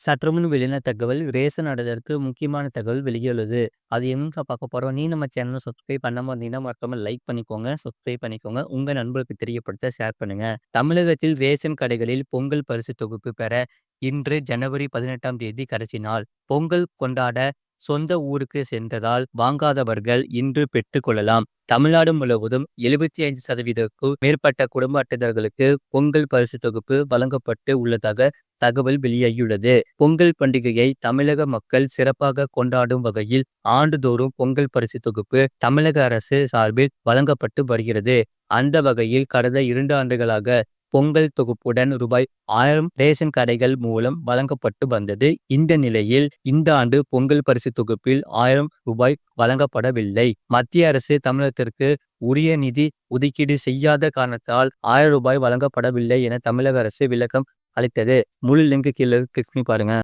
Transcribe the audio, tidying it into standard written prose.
சற்றுமுன் வெளியான தகவல் ரேஷன் அடைதற்கு முக்கியமான தகவல் வெளியுள்ளது. அது என்னன்னு பார்க்க போறோம். நீ நம்ம சேனலை சப்ஸ்கிரைப் பண்ணாம இருந்தீங்கன்னா மறக்காம லைக் பண்ணிக்கோங்க, சப்ஸ்கிரைப் பண்ணிக்கோங்க. உங்க நண்பர்களுக்கு தெரியப்படுத்த ஷேர் பண்ணுங்க. தமிழகத்தில் ரேஷன் கடைகளில் பொங்கல் பரிசு தொகுப்பு பெற இன்று ஜனவரி 18ஆம் தேதி கடைசி நாள். பொங்கல் கொண்டாட சொந்த ஊருக்கு சென்றதால் வாங்காதவர்கள் இன்று பெற்றுக் கொள்ளலாம். தமிழ்நாடு முழுவதும் 75% மேற்பட்ட குடும்ப அட்டைதாரர்களுக்கு பொங்கல் பரிசு தொகுப்பு வழங்கப்பட்டு உள்ளதாக தகவல் வெளியாகியுள்ளது. பொங்கல் பண்டிகையை தமிழக மக்கள் சிறப்பாக கொண்டாடும் வகையில் ஆண்டுதோறும் பொங்கல் பரிசு தொகுப்பு தமிழக அரசு சார்பில் வழங்கப்பட்டு வருகிறது. அந்த வகையில் கடந்த 2 ஆண்டுகளாக பொங்கல் தொகுப்புடன் ரூபாய் 1000 ரேஷன் கடைகள் மூலம் வழங்கப்பட்டு வந்தது. இந்த நிலையில் இந்த ஆண்டு பொங்கல் பரிசு தொகுப்பில் 1000 ரூபாய் வழங்கப்படவில்லை. மத்திய அரசு தமிழகத்திற்கு உரிய நிதி ஒதுக்கீடு செய்யாத காரணத்தால் 1000 ரூபாய் வழங்கப்படவில்லை என தமிழக அரசு விளக்கம் அளித்தது. முழு லிங்க் கீழே கிளிக் பண்ணி பாருங்க.